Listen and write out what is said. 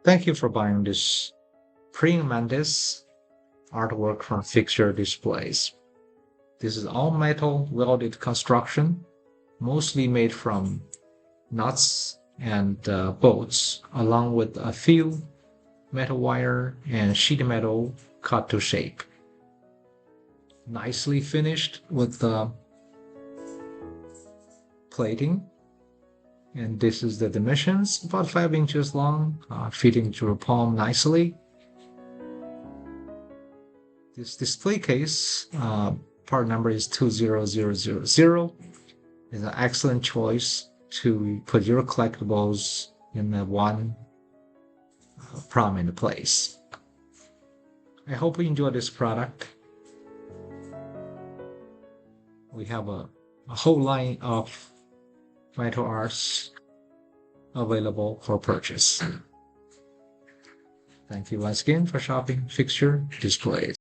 Thank you for buying this premium Mantis artwork from Fixturedisplays. This is all metal welded construction, mostly made from nuts and bolts, along with a few metal wire and sheet metal cut to shape. Nicely finished with the plating. And this is the dimensions, about 5 inches long, fitting into your palm nicely. This display case, part number is 20000, is an excellent choice to put your collectibles in one prominent place. I hope you enjoy this product. We have a whole line of metal arts available for purchase. Thank you once again for shopping Fixture Displays.